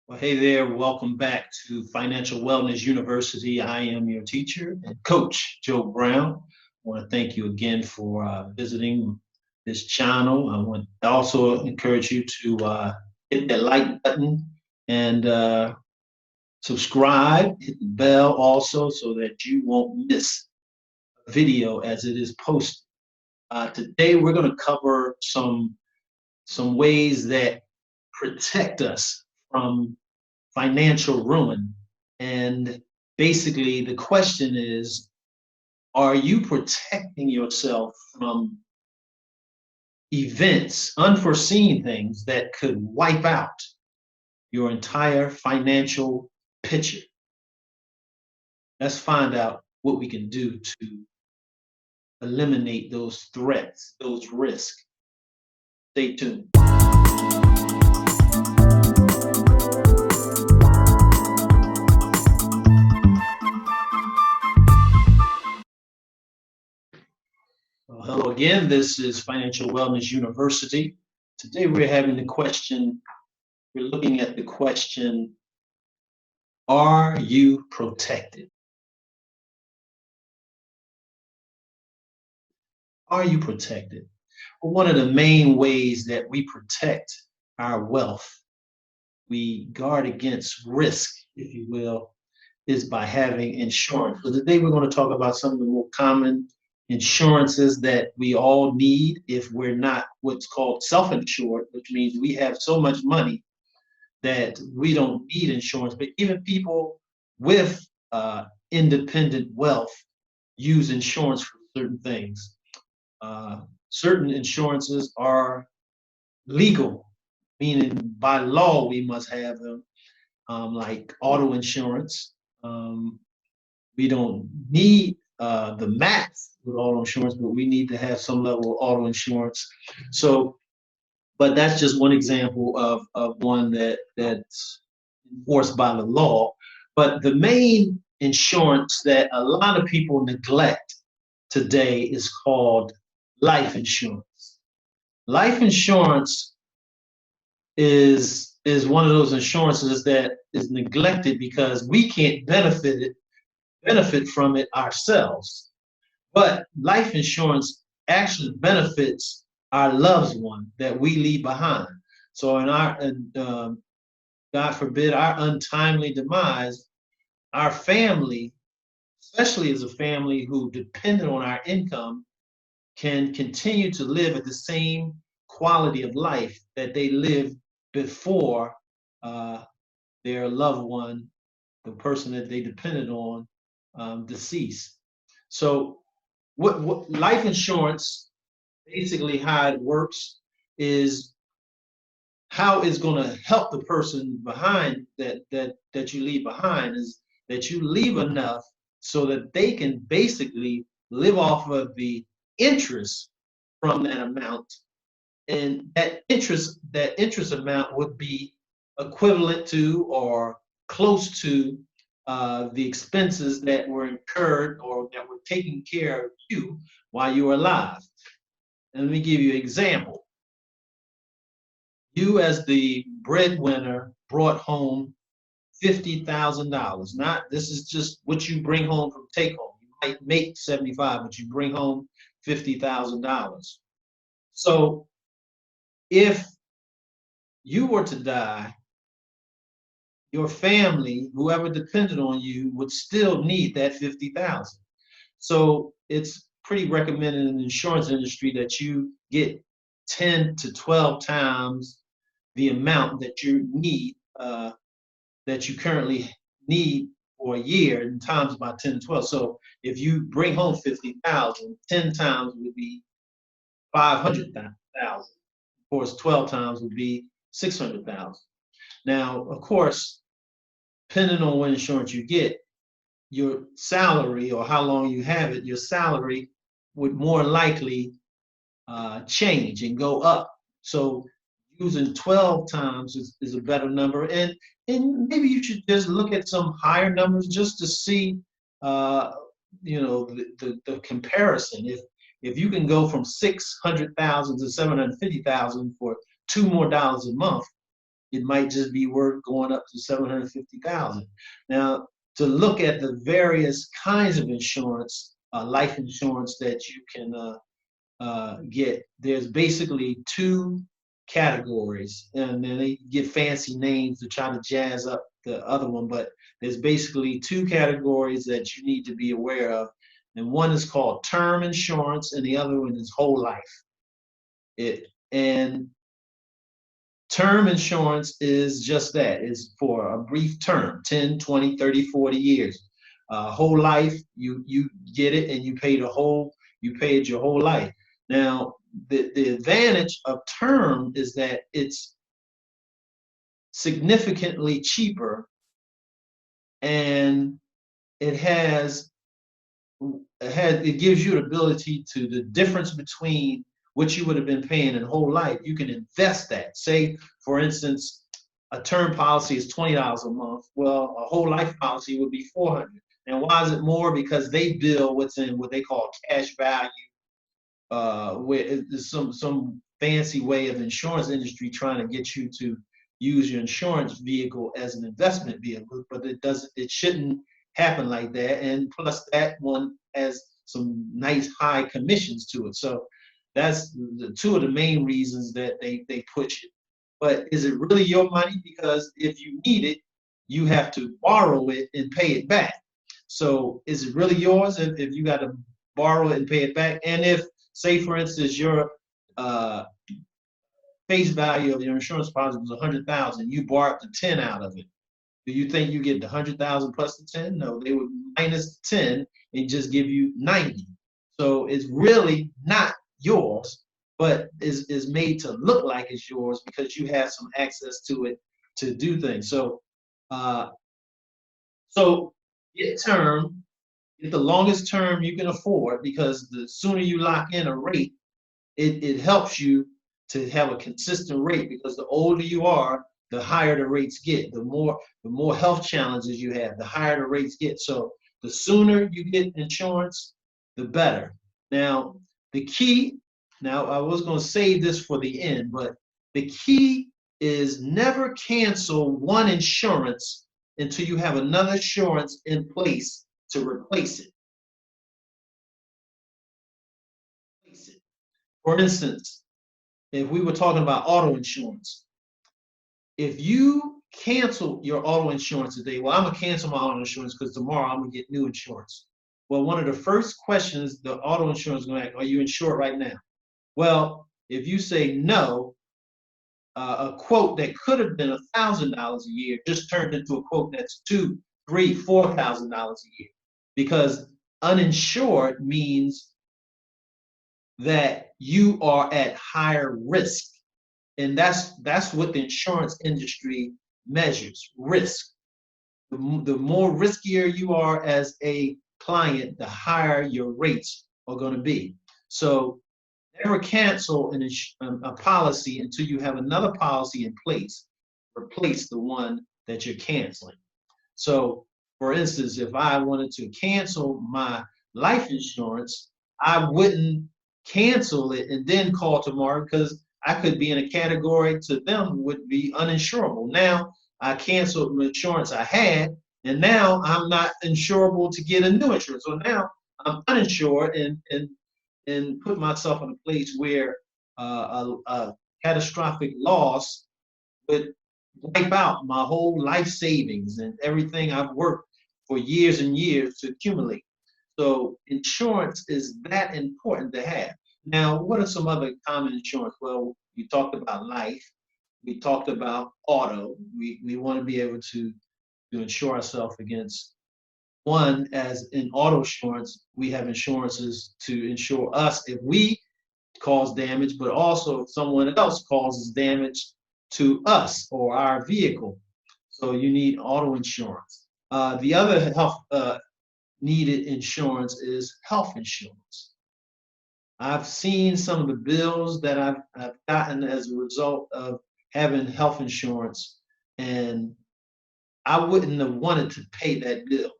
Well, hey there, welcome back to Financial Wellness University. I am your teacher and coach, Joe Brown. I want to thank you again for visiting this channel. I want to also encourage you to hit that like button and subscribe, hit the bell also so that you won't miss a video as it is posted. Today, we're going to cover some ways that protect us from financial ruin. And basically, the question is, are you protecting yourself from events, unforeseen things that could wipe out your entire financial picture? Let's find out what we can do to eliminate those threats, those risks. Stay tuned. Well, hello again. This is Financial Wellness University. Today we're looking at the question, are you protected? Are you protected? Well, one of the main ways that we protect our wealth, we guard against risk, if you will, is by having insurance. So today we're going to talk about some of the more common insurances that we all need if we're not what's called self-insured, which means we have so much money that we don't need insurance. But even people with independent wealth use insurance for certain things. Certain insurances are legal, meaning by law we must have them, like auto insurance. We don't need the max with auto insurance, but we need to have some level of auto insurance. So, but that's just one example of one that's enforced by the law. But the main insurance that a lot of people neglect today is called life insurance. Life insurance is one of those insurances that is neglected because we can't benefit from it ourselves. But life insurance actually benefits our loved one that we leave behind. So God forbid, our untimely demise, our family, especially as a family who depended on our income, can continue to live at the same quality of life that they lived before their loved one, the person that they depended on, deceased. So, what life insurance basically how it works is how it's going to help the person behind that you leave behind is that you leave enough so that they can basically live off of the interest from that amount, and that interest amount would be equivalent to or close to the expenses that were incurred or that were taking care of you while you were alive. And let me give you an example. You, as the breadwinner, brought home $50,000. Not this is just what you bring home from take home. You might make 75, but you bring home $50,000. So if you were to die, your family, whoever depended on you, would still need that 50,000. So it's pretty recommended in the insurance industry that you get 10 to 12 times the amount that you need, that you currently need for a year, and times by 10 to 12. So if you bring home 50,000, 10 times would be 500,000. Of course, 12 times would be 600,000. Now, of course, depending on what insurance you get, your salary or how long you have it, your salary would more likely change and go up. So using 12 times is a better number. And maybe you should just look at some higher numbers just to see, the comparison. If you can go from 600,000 to 750,000 for $2 more a month, it might just be worth going up to 750,000. Now, to look at the various kinds of insurance, life insurance that you can get, there's basically two categories, and then they give fancy names to try to jazz up the other one, but there's basically two categories that you need to be aware of, and one is called term insurance, and the other one is whole life. And term insurance is just that. It's for a brief term, 10, 20, 30, 40 years. Whole life, you get it and you pay you pay it your whole life. Now, the advantage of term is that it's significantly cheaper, and it gives you the ability to, the difference between what you would have been paying in whole life, you can invest that. Say, for instance, a term policy is $20 a month. Well, a whole life policy would be $400. And why is it more? Because they bill what's in what they call cash value, where there's some fancy way of insurance industry trying to get you to use your insurance vehicle as an investment vehicle, but it shouldn't happen like that. And plus, that one has some nice high commissions to it. So that's the two of the main reasons that they push it. But is it really your money? Because if you need it, you have to borrow it and pay it back. So is it really yours if you got to borrow it and pay it back? And if, say, for instance, your face value of your insurance policy was 100,000, you borrowed the 10 out of it. Do you think you get the 100,000 plus the 10? No, they would minus the 10 and just give you 90. So it's really not yours, but is made to look like it's yours because you have some access to it to do things. So get term, get the longest term you can afford, because the sooner you lock in a rate, it helps you to have a consistent rate, because the older you are, the higher the rates get. The more health challenges you have, the higher the rates get. So the sooner you get insurance, the better. Now, the key, now I was going to save this for the end, but the key is never cancel one insurance until you have another insurance in place to replace it. For instance, if we were talking about auto insurance, if you cancel your auto insurance today, well, I'm going to cancel my auto insurance because tomorrow I'm going to get new insurance. Well, one of the first questions the auto insurance is going to ask, are you insured right now? Well, if you say no, a quote that could have been $1,000 a year just turned into a quote that's $2,000, $3,000, $4,000 a year, because uninsured means that you are at higher risk. And that's what the insurance industry measures, risk. The more riskier you are as a client, the higher your rates are going to be. So never cancel a policy until you have another policy in place, replace the one that you're canceling. So, for instance, if I wanted to cancel my life insurance, I wouldn't cancel it and then call tomorrow, because I could be in a category to them would be uninsurable. Now I canceled the insurance I had, and now I'm not insurable to get a new insurance. So now I'm uninsured and put myself in a place where a catastrophic loss would wipe out my whole life savings and everything I've worked for years and years to accumulate. So insurance is that important to have. Now, what are some other common insurance? Well, we talked about life. We talked about auto. We want to be able to insure ourselves against, one, as in auto insurance, we have insurances to insure us if we cause damage, but also if someone else causes damage to us or our vehicle. So you need auto insurance. The other health needed insurance is health insurance. I've seen some of the bills that I've gotten as a result of having health insurance, and I wouldn't have wanted to pay that bill.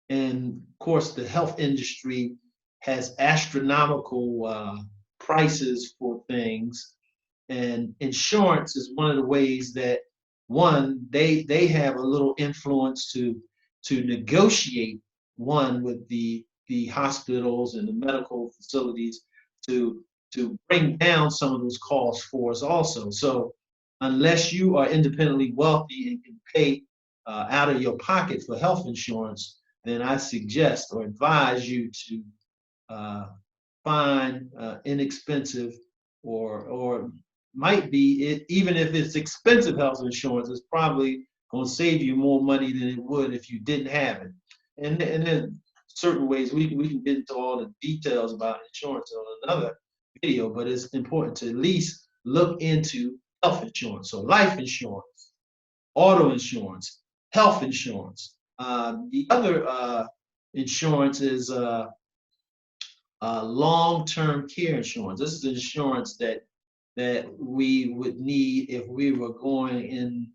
And of course, the health industry has astronomical prices for things, And insurance is one of the ways that one they have a little influence to negotiate one with the hospitals and the medical facilities to to bring down some of those costs for us also. So unless you are independently wealthy and can pay out of your pocket for health insurance, then I suggest or advise you to uh, find inexpensive or might be it even if it's expensive health insurance, it's probably going to save you more money than it would if you didn't have it. And then certain ways we can get into all the details about insurance on another video, but it's important to at least look into health insurance. So life insurance, auto insurance, health insurance. The other insurance is long-term care insurance. This is insurance that we would need if we were going in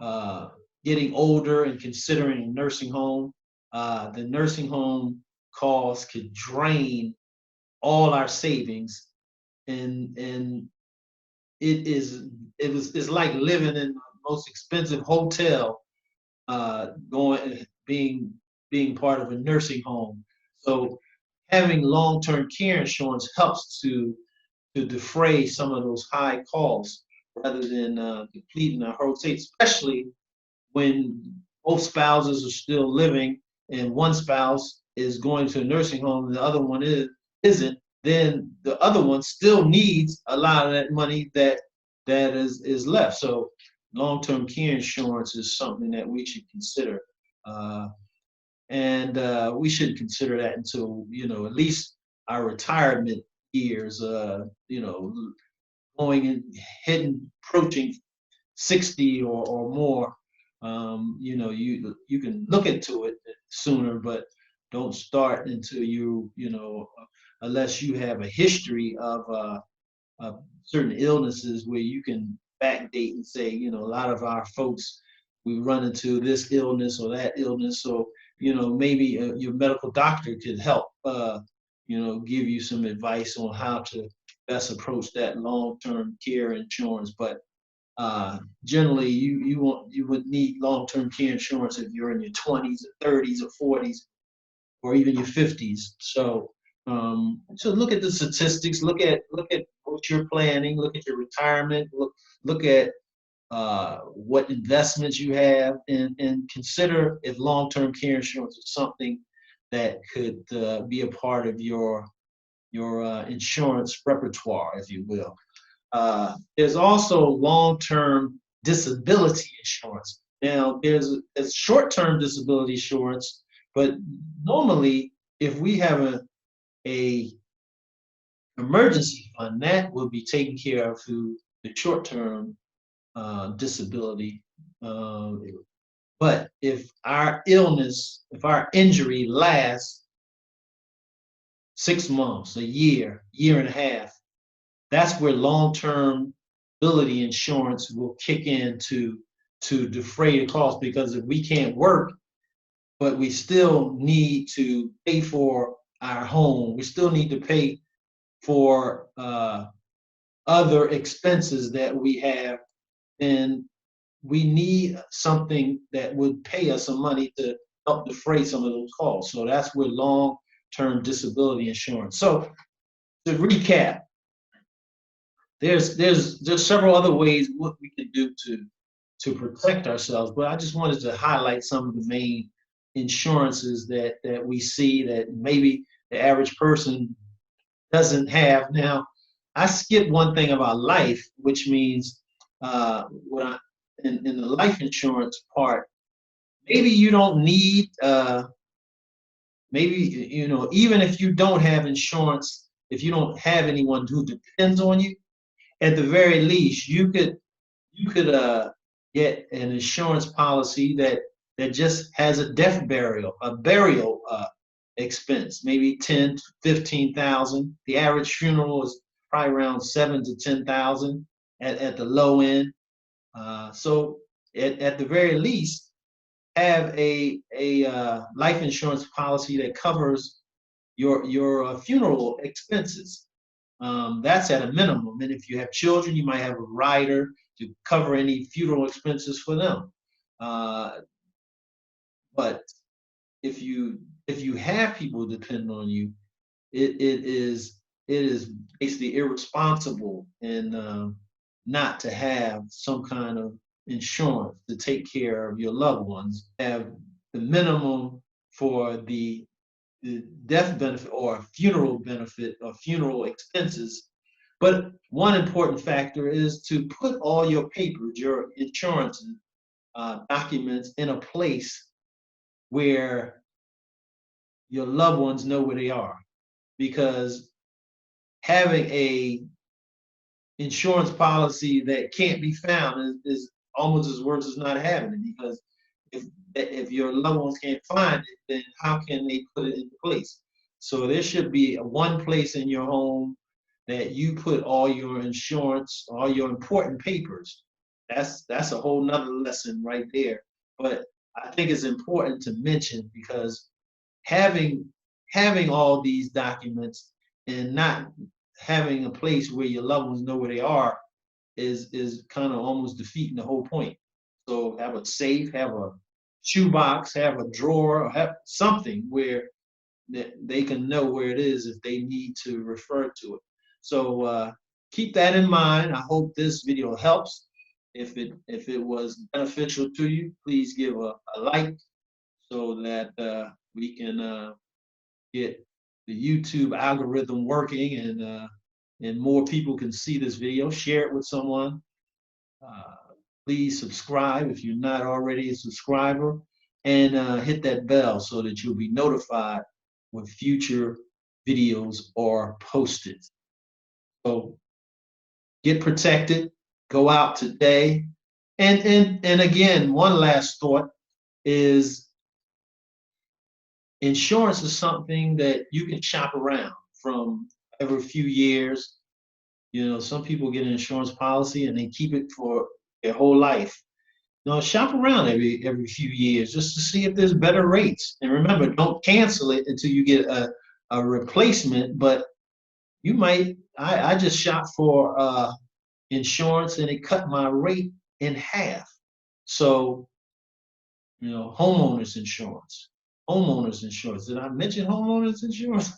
uh, getting older and considering a nursing home. The nursing home costs could drain all our savings, and it is it's like living in the most expensive hotel, going being part of a nursing home. So having long-term care insurance helps to defray some of those high costs rather than depleting our whole state, especially when both spouses are still living and one spouse is going to a nursing home and the other one isn't, then the other one still needs a lot of that money that is left. So long-term care insurance is something that we should consider. Uh, and we shouldn't consider that until at least our retirement years. Going and hitting approaching 60 or more. You can look into it sooner, but don't start until unless you have a history of certain illnesses where you can backdate and say, a lot of our folks, we run into this illness or that illness. So, maybe your medical doctor could help, give you some advice on how to best approach that long-term care insurance. But generally, you would need long-term care insurance if you're in your 20s or 30s or 40s or even your 50s. So look at the statistics. Look at what you're planning. Look at your retirement. Look at what investments you have, and consider if long-term care insurance is something that could be a part of your insurance repertoire, if you will. There's also long-term disability insurance. Now, there's short-term disability insurance, but normally, if we have a emergency fund, that will be taken care of through the short-term disability. But if our injury lasts 6 months, a year and a half, that's where long-term disability insurance will kick in to defray the cost. Because if we can't work, but we still need to pay for our home, we still need to pay for other expenses that we have, then we need something that would pay us some money to help defray some of those costs. So that's where long-term disability insurance. So to recap, there's several other ways what we can do to protect ourselves, but I just wanted to highlight some of the main insurances that we see that maybe the average person doesn't have. Now, I skipped one thing about life, which means in the life insurance part, maybe you don't need maybe even if you don't have insurance, if you don't have anyone who depends on you, at the very least, you could get an insurance policy that just has a burial expense, maybe 10 to 15,000. The average funeral is probably around 7 to 10,000 at the low end. So at the very least, have a life insurance policy that covers your funeral expenses. That's at a minimum. And if you have children, you might have a rider to cover any funeral expenses for them. Uh, but if you have people depending on you, it is basically irresponsible and not to have some kind of insurance to take care of your loved ones. Have the minimum for the death benefit or funeral benefit or funeral expenses. But one important factor is to put all your papers, your insurance documents in a place where your loved ones know where they are. Because having a insurance policy that can't be found is almost as worse as not having it. Because if your loved ones can't find it, then how can they put it into place? So there should be one place in your home that you put all your insurance, all your important papers. That's a whole nother lesson right there. But I think it's important to mention because having having all these documents and not having a place where your loved ones know where they are is kind of almost defeating the whole point. So have a safe, have a shoebox, have a drawer, have something where they can know where it is if they need to refer to it. So keep that in mind. I hope this video helps. If it was beneficial to you, please give a like so that we can get the YouTube algorithm working and more people can see this video. Share it with someone. Uh, Please subscribe if you're not already a subscriber, and hit that bell so that you'll be notified when future videos are posted. So get protected. Go out today. And again, one last thought is insurance is something that you can shop around from every few years. You know, some people get an insurance policy and they keep it for their whole life. You know, shop around every few years just to see if there's better rates. And remember, don't cancel it until you get a replacement. But you might. I just shopped for insurance and it cut my rate in half. So homeowners insurance. Homeowners insurance. Did I mention homeowners insurance?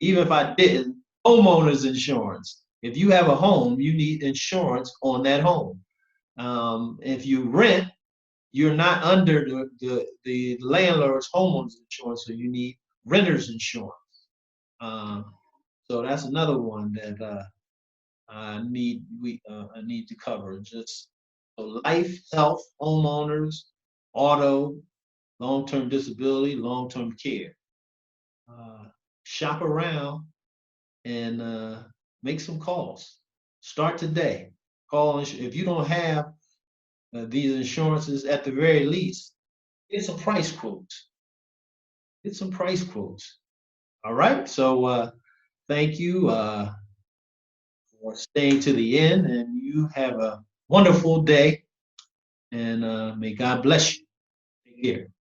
Even if I didn't, homeowners insurance. If you have a home, you need insurance on that home. If you rent, you're not under the landlord's homeowners insurance, so you need renter's insurance. Um, so that's another one that I need to cover. Just so life, health, homeowners, auto, long-term disability, long-term care. Uh, Shop around and make some calls. Start today. Call if you don't have these insurances, at the very least, get some price quotes. Get some price quotes. All right. So thank you for staying to the end, and you have a wonderful day. And may God bless you. Take care.